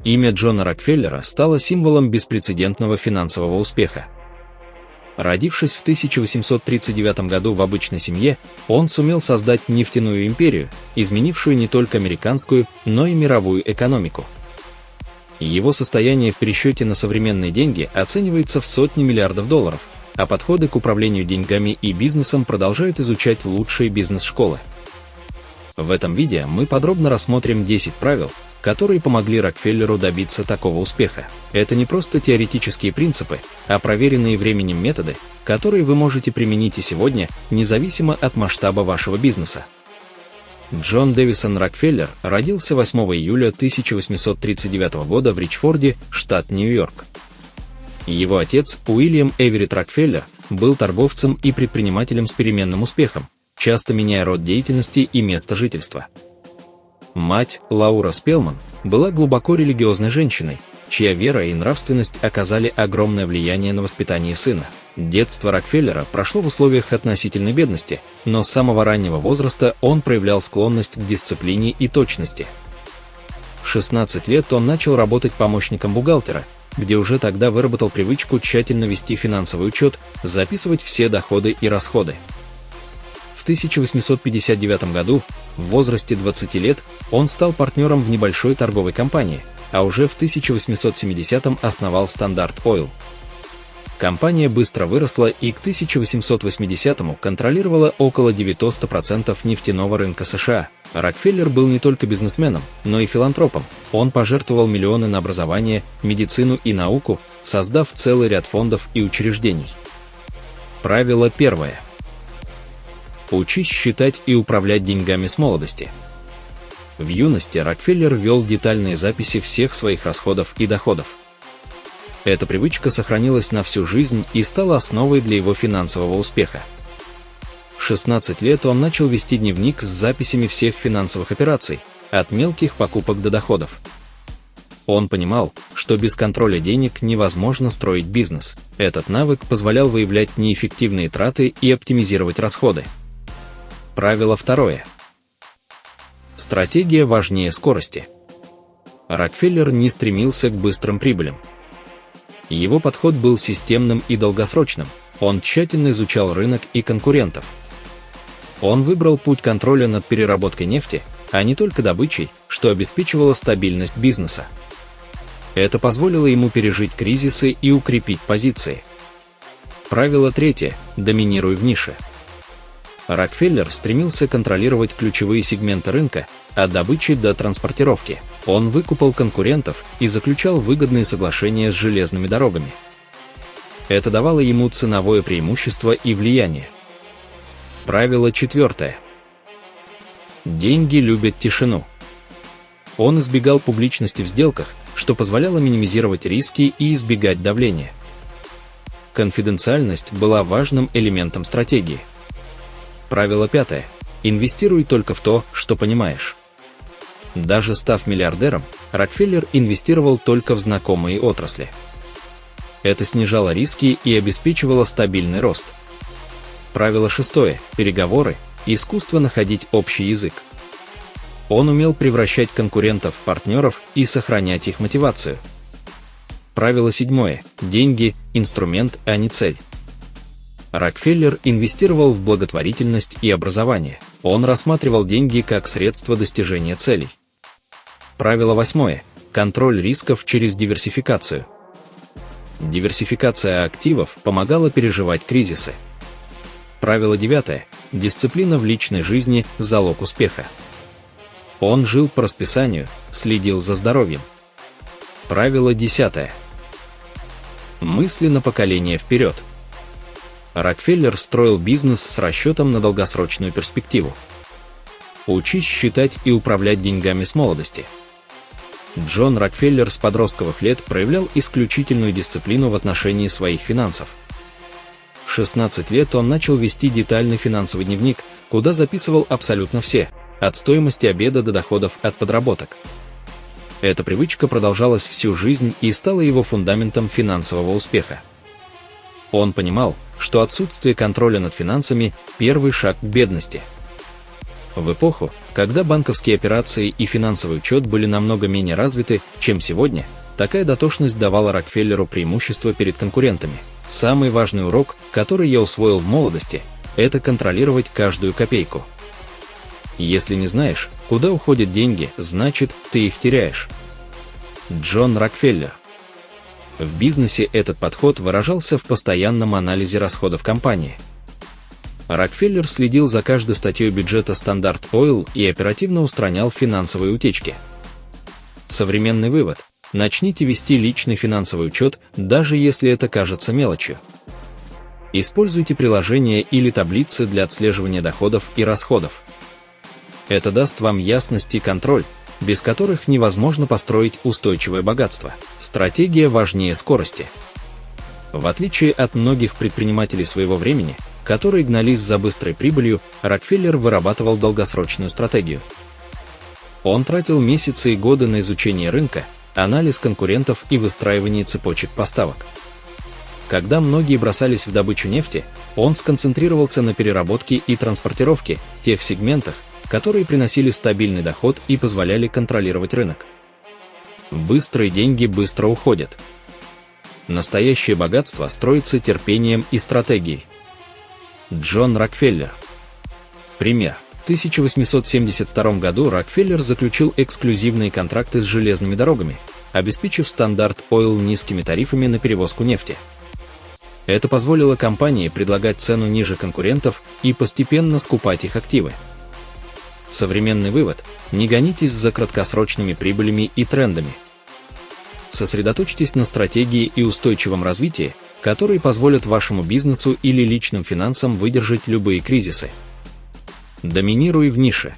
Имя Джона Рокфеллера стало символом беспрецедентного финансового успеха. Родившись в 1839 году в обычной семье, он сумел создать нефтяную империю, изменившую не только американскую, но и мировую экономику. Его состояние в пересчете на современные деньги оценивается в сотни миллиардов долларов, а подходы к управлению деньгами и бизнесом продолжают изучать лучшие бизнес-школы. В этом видео мы подробно рассмотрим 10 правил, которые помогли Рокфеллеру добиться такого успеха. Это не просто теоретические принципы, а проверенные временем методы, которые вы можете применить и сегодня, независимо от масштаба вашего бизнеса. Джон Дэвисон Рокфеллер родился 8 июля 1839 года в Ричфорде, штат Нью-Йорк. Его отец, Уильям Эверетт Рокфеллер, был торговцем и предпринимателем с переменным успехом, часто меняя род деятельности и место жительства. Мать, Лаура Спелман, была глубоко религиозной женщиной, чья вера и нравственность оказали огромное влияние на воспитание сына. Детство Рокфеллера прошло в условиях относительной бедности, но с самого раннего возраста он проявлял склонность к дисциплине и точности. В 16 лет он начал работать помощником бухгалтера, где уже тогда выработал привычку тщательно вести финансовый учет, записывать все доходы и расходы. В 1859 году, в возрасте 20 лет, он стал партнером в небольшой торговой компании, а уже в 1870-м основал Standard Oil. Компания быстро выросла и к 1880-му контролировала около 90% нефтяного рынка США. Рокфеллер был не только бизнесменом, но и филантропом. Он пожертвовал миллионы на образование, медицину и науку, создав целый ряд фондов и учреждений. Правило первое. Учись считать и управлять деньгами с молодости. В юности Рокфеллер вел детальные записи всех своих расходов и доходов. Эта привычка сохранилась на всю жизнь и стала основой для его финансового успеха. В 16 лет он начал вести дневник с записями всех финансовых операций, от мелких покупок до доходов. Он понимал, что без контроля денег невозможно строить бизнес. Этот навык позволял выявлять неэффективные траты и оптимизировать расходы. Правило второе. Стратегия важнее скорости. Рокфеллер не стремился к быстрым прибылям. Его подход был системным и долгосрочным, он тщательно изучал рынок и конкурентов. Он выбрал путь контроля над переработкой нефти, а не только добычей, что обеспечивало стабильность бизнеса. Это позволило ему пережить кризисы и укрепить позиции. Правило третье. Доминируй в нише. Рокфеллер стремился контролировать ключевые сегменты рынка, от добычи до транспортировки. Он выкупал конкурентов и заключал выгодные соглашения с железными дорогами. Это давало ему ценовое преимущество и влияние. Правило четвертое. Деньги любят тишину. Он избегал публичности в сделках, что позволяло минимизировать риски и избегать давления. Конфиденциальность была важным элементом стратегии. Правило пятое. Инвестируй только в то, что понимаешь. Даже став миллиардером, Рокфеллер инвестировал только в знакомые отрасли. Это снижало риски и обеспечивало стабильный рост. Правило шестое. Переговоры. Искусство находить общий язык. Он умел превращать конкурентов в партнеров и сохранять их мотивацию. Правило седьмое. Деньги – инструмент, а не цель. Рокфеллер инвестировал в благотворительность и образование. Он рассматривал деньги как средство достижения целей. Правило восьмое. Контроль рисков через диверсификацию. Диверсификация активов помогала переживать кризисы. Правило девятое. Дисциплина в личной жизни – залог успеха. Он жил по расписанию, следил за здоровьем. Правило десятое. Мысли на поколение вперед. Рокфеллер строил бизнес с расчетом на долгосрочную перспективу. Учись считать и управлять деньгами с молодости. Джон Рокфеллер с подростковых лет проявлял исключительную дисциплину в отношении своих финансов. В 16 лет он начал вести детальный финансовый дневник, куда записывал абсолютно все, от стоимости обеда до доходов от подработок. Эта привычка продолжалась всю жизнь и стала его фундаментом финансового успеха. Он понимал, что отсутствие контроля над финансами – первый шаг к бедности. В эпоху, когда банковские операции и финансовый учет были намного менее развиты, чем сегодня, такая дотошность давала Рокфеллеру преимущество перед конкурентами. Самый важный урок, который я усвоил в молодости, это контролировать каждую копейку. Если не знаешь, куда уходят деньги, значит, ты их теряешь. Джон Рокфеллер. В бизнесе этот подход выражался в постоянном анализе расходов компании. Рокфеллер следил за каждой статьей бюджета Standard Oil и оперативно устранял финансовые утечки. Современный вывод: начните вести личный финансовый учет, даже если это кажется мелочью. Используйте приложения или таблицы для отслеживания доходов и расходов. Это даст вам ясность и контроль, без которых невозможно построить устойчивое богатство. Стратегия важнее скорости. В отличие от многих предпринимателей своего времени, которые гнались за быстрой прибылью, Рокфеллер вырабатывал долгосрочную стратегию. Он тратил месяцы и годы на изучение рынка, анализ конкурентов и выстраивание цепочек поставок. Когда многие бросались в добычу нефти, он сконцентрировался на переработке и транспортировке, тех сегментах, которые приносили стабильный доход и позволяли контролировать рынок. Быстрые деньги быстро уходят. Настоящее богатство строится терпением и стратегией. Джон Рокфеллер. Пример. В 1872 году Рокфеллер заключил эксклюзивные контракты с железными дорогами, обеспечив Standard Oil низкими тарифами на перевозку нефти. Это позволило компании предлагать цену ниже конкурентов и постепенно скупать их активы. Современный вывод: не гонитесь за краткосрочными прибылями и трендами. Сосредоточьтесь на стратегии и устойчивом развитии, которые позволят вашему бизнесу или личным финансам выдержать любые кризисы. Доминируй в нише.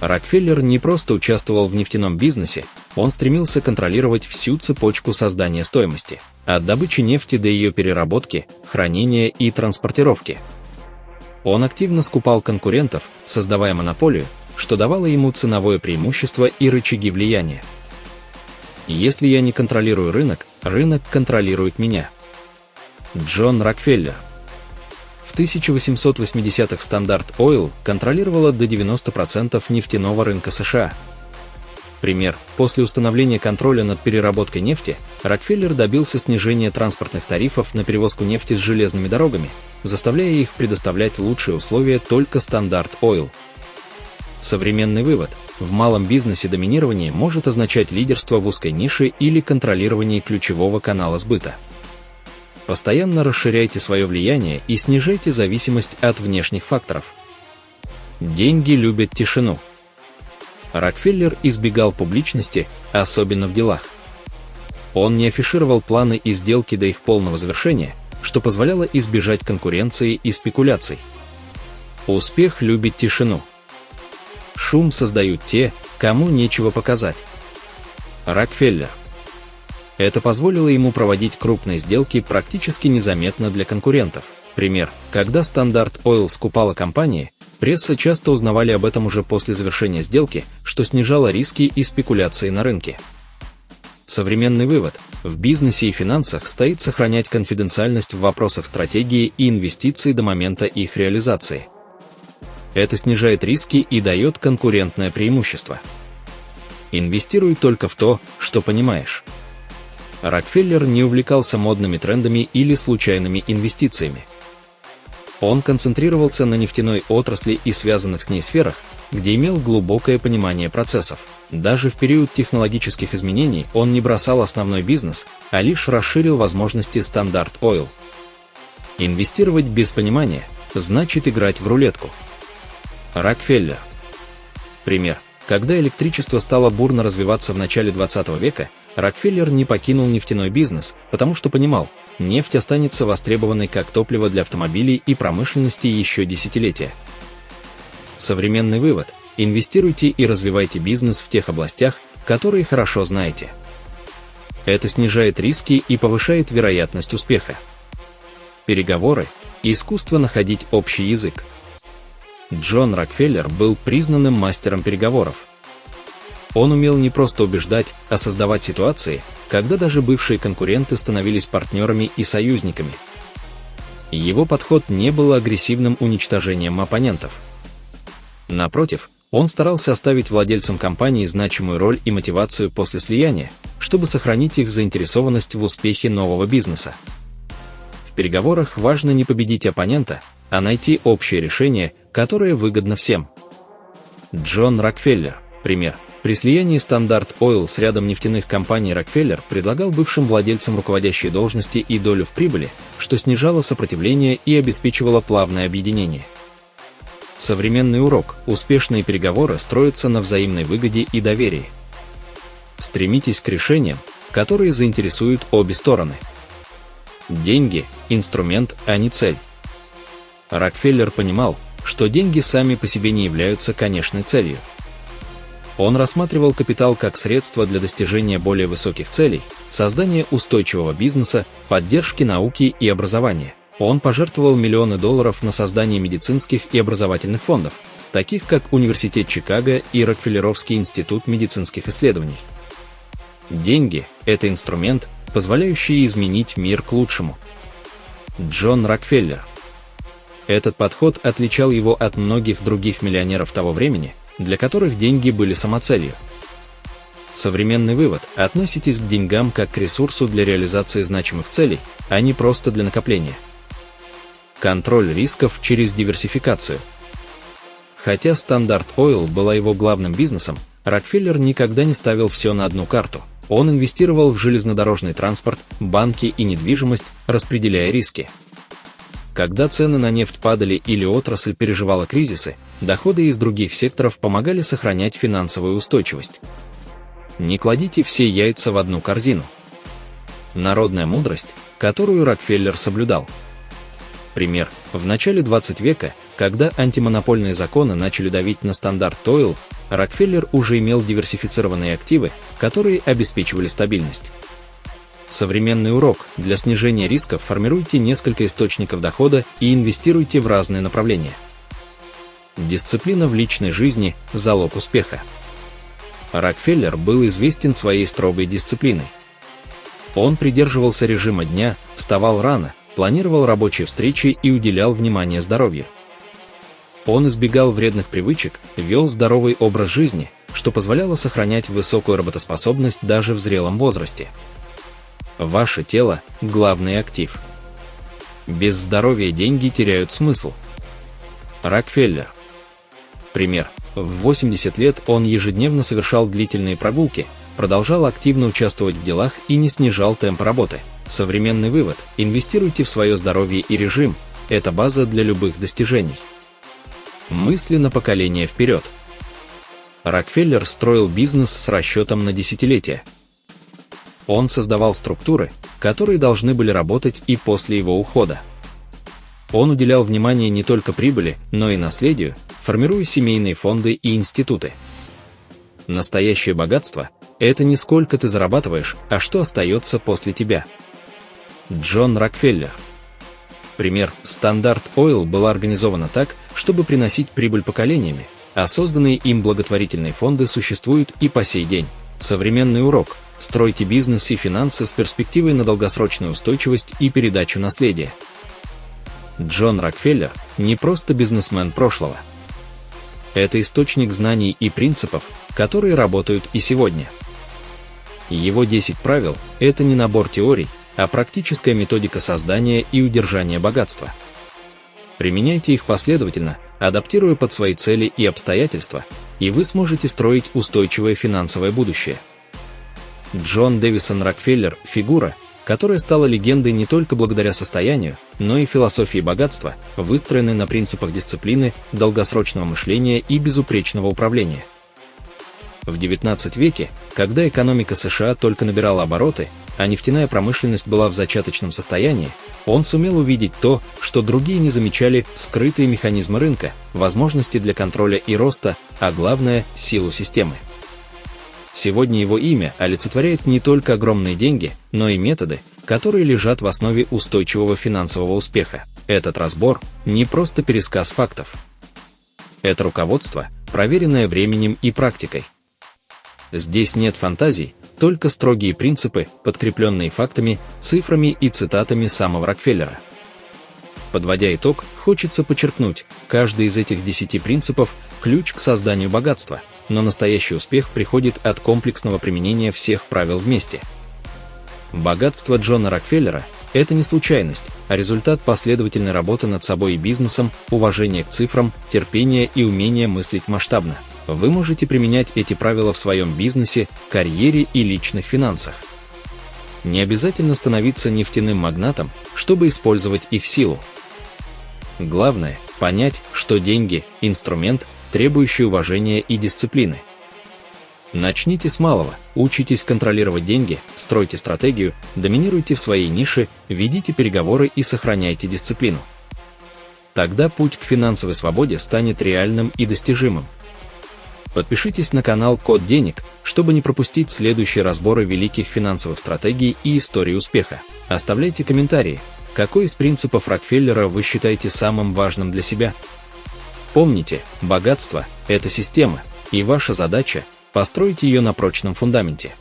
Рокфеллер не просто участвовал в нефтяном бизнесе, он стремился контролировать всю цепочку создания стоимости, от добычи нефти до ее переработки, хранения и транспортировки. Он активно скупал конкурентов, создавая монополию, что давало ему ценовое преимущество и рычаги влияния. Если я не контролирую рынок, рынок контролирует меня. Джон Рокфеллер. В 1880-х Standard Oil контролировала до 90% нефтяного рынка США. Пример. После установления контроля над переработкой нефти, Рокфеллер добился снижения транспортных тарифов на перевозку нефти с железными дорогами, заставляя их предоставлять лучшие условия только Standard Oil. Современный вывод: в малом бизнесе доминирование может означать лидерство в узкой нише или контролирование ключевого канала сбыта. Постоянно расширяйте свое влияние и снижайте зависимость от внешних факторов. Деньги любят тишину. Рокфеллер избегал публичности, особенно в делах. Он не афишировал планы и сделки до их полного завершения, что позволяло избежать конкуренции и спекуляций. Успех любит тишину. Шум создают те, кому нечего показать. Рокфеллер. Это позволило ему проводить крупные сделки практически незаметно для конкурентов. Пример. Когда Standard Oil скупала компании, пресса часто узнавали об этом уже после завершения сделки, что снижало риски и спекуляции на рынке. Современный вывод: в бизнесе и финансах стоит сохранять конфиденциальность в вопросах стратегии и инвестиций до момента их реализации. Это снижает риски и дает конкурентное преимущество. Инвестируй только в то, что понимаешь. Рокфеллер не увлекался модными трендами или случайными инвестициями. Он концентрировался на нефтяной отрасли и связанных с ней сферах, где имел глубокое понимание процессов. Даже в период технологических изменений он не бросал основной бизнес, а лишь расширил возможности Standard Oil. Инвестировать без понимания значит играть в рулетку. Рокфеллер. Пример. Когда электричество стало бурно развиваться в начале 20 века, Рокфеллер не покинул нефтяной бизнес, потому что понимал, нефть останется востребованной как топливо для автомобилей и промышленности еще десятилетия. Современный вывод: инвестируйте и развивайте бизнес в тех областях, которые хорошо знаете. Это снижает риски и повышает вероятность успеха. Переговоры – искусство находить общий язык. Джон Рокфеллер был признанным мастером переговоров. Он умел не просто убеждать, а создавать ситуации, когда даже бывшие конкуренты становились партнерами и союзниками. Его подход не был агрессивным уничтожением оппонентов. Напротив, он старался оставить владельцам компании значимую роль и мотивацию после слияния, чтобы сохранить их заинтересованность в успехе нового бизнеса. В переговорах важно не победить оппонента, а найти общее решение, которое выгодно всем. Джон Рокфеллер, пример. При слиянии Standard Oil с рядом нефтяных компаний Рокфеллер предлагал бывшим владельцам руководящие должности и долю в прибыли, что снижало сопротивление и обеспечивало плавное объединение. Современный урок: успешные переговоры строятся на взаимной выгоде и доверии. Стремитесь к решениям, которые заинтересуют обе стороны. Деньги – инструмент, а не цель. Рокфеллер понимал, что деньги сами по себе не являются конечной целью. Он рассматривал капитал как средство для достижения более высоких целей, создания устойчивого бизнеса, поддержки науки и образования. Он пожертвовал миллионы долларов на создание медицинских и образовательных фондов, таких как Университет Чикаго и Рокфеллеровский институт медицинских исследований. Деньги – это инструмент, позволяющий изменить мир к лучшему. Джон Рокфеллер. Этот подход отличал его от многих других миллионеров того времени, для которых деньги были самоцелью. Современный вывод: относитесь к деньгам как к ресурсу для реализации значимых целей, а не просто для накопления. Контроль рисков через диверсификацию. Хотя Standard Oil была его главным бизнесом, Рокфеллер никогда не ставил все на одну карту. Он инвестировал в железнодорожный транспорт, банки и недвижимость, распределяя риски. Когда цены на нефть падали или отрасль переживала кризисы, доходы из других секторов помогали сохранять финансовую устойчивость. Не кладите все яйца в одну корзину. Народная мудрость, которую Рокфеллер соблюдал. Пример. В начале 20 века, когда антимонопольные законы начали давить на Standard Oil, Рокфеллер уже имел диверсифицированные активы, которые обеспечивали стабильность. Современный урок: для снижения рисков формируйте несколько источников дохода и инвестируйте в разные направления. Дисциплина в личной жизни – залог успеха. Рокфеллер был известен своей строгой дисциплиной. Он придерживался режима дня, вставал рано, планировал рабочие встречи и уделял внимание здоровью. Он избегал вредных привычек, вел здоровый образ жизни, что позволяло сохранять высокую работоспособность даже в зрелом возрасте. Ваше тело – главный актив. Без здоровья деньги теряют смысл. Рокфеллер. Пример. В 80 лет он ежедневно совершал длительные прогулки, продолжал активно участвовать в делах и не снижал темп работы. Современный вывод: инвестируйте в свое здоровье и режим – это база для любых достижений. Мысли на поколение вперед. Рокфеллер строил бизнес с расчетом на десятилетия. Он создавал структуры, которые должны были работать и после его ухода. Он уделял внимание не только прибыли, но и наследию, формируя семейные фонды и институты. Настоящее богатство – это не сколько ты зарабатываешь, а что остается после тебя. Джон Рокфеллер. Пример. Standard Oil была организована так, чтобы приносить прибыль поколениями, а созданные им благотворительные фонды существуют и по сей день. Современный урок: стройте бизнес и финансы с перспективой на долгосрочную устойчивость и передачу наследия. Джон Рокфеллер – не просто бизнесмен прошлого. Это источник знаний и принципов, которые работают и сегодня. Его 10 правил – это не набор теорий, а практическая методика создания и удержания богатства. Применяйте их последовательно, адаптируя под свои цели и обстоятельства, и вы сможете строить устойчивое финансовое будущее. Джон Дэвисон Рокфеллер – фигура, которая стала легендой не только благодаря состоянию, но и философии богатства, выстроенной на принципах дисциплины, долгосрочного мышления и безупречного управления. В XIX веке, когда экономика США только набирала обороты, а нефтяная промышленность была в зачаточном состоянии, он сумел увидеть то, что другие не замечали: скрытые механизмы рынка, возможности для контроля и роста, а главное – силу системы. Сегодня его имя олицетворяет не только огромные деньги, но и методы, которые лежат в основе устойчивого финансового успеха. Этот разбор – не просто пересказ фактов. Это руководство, проверенное временем и практикой. Здесь нет фантазий, только строгие принципы, подкрепленные фактами, цифрами и цитатами самого Рокфеллера. Подводя итог, хочется подчеркнуть, каждый из этих 10 принципов ключ к созданию богатства, но настоящий успех приходит от комплексного применения всех правил вместе. Богатство Джона Рокфеллера – это не случайность, а результат последовательной работы над собой и бизнесом, уважения к цифрам, терпения и умения мыслить масштабно. Вы можете применять эти правила в своем бизнесе, карьере и личных финансах. Не обязательно становиться нефтяным магнатом, чтобы использовать их силу. Главное – понять, что деньги – инструмент, требующий уважения и дисциплины. Начните с малого, учитесь контролировать деньги, стройте стратегию, доминируйте в своей нише, ведите переговоры и сохраняйте дисциплину. Тогда путь к финансовой свободе станет реальным и достижимым. Подпишитесь на канал Код Денег, чтобы не пропустить следующие разборы великих финансовых стратегий и истории успеха. Оставляйте комментарии, какой из принципов Рокфеллера вы считаете самым важным для себя. Помните, богатство – это система, и ваша задача – построить ее на прочном фундаменте.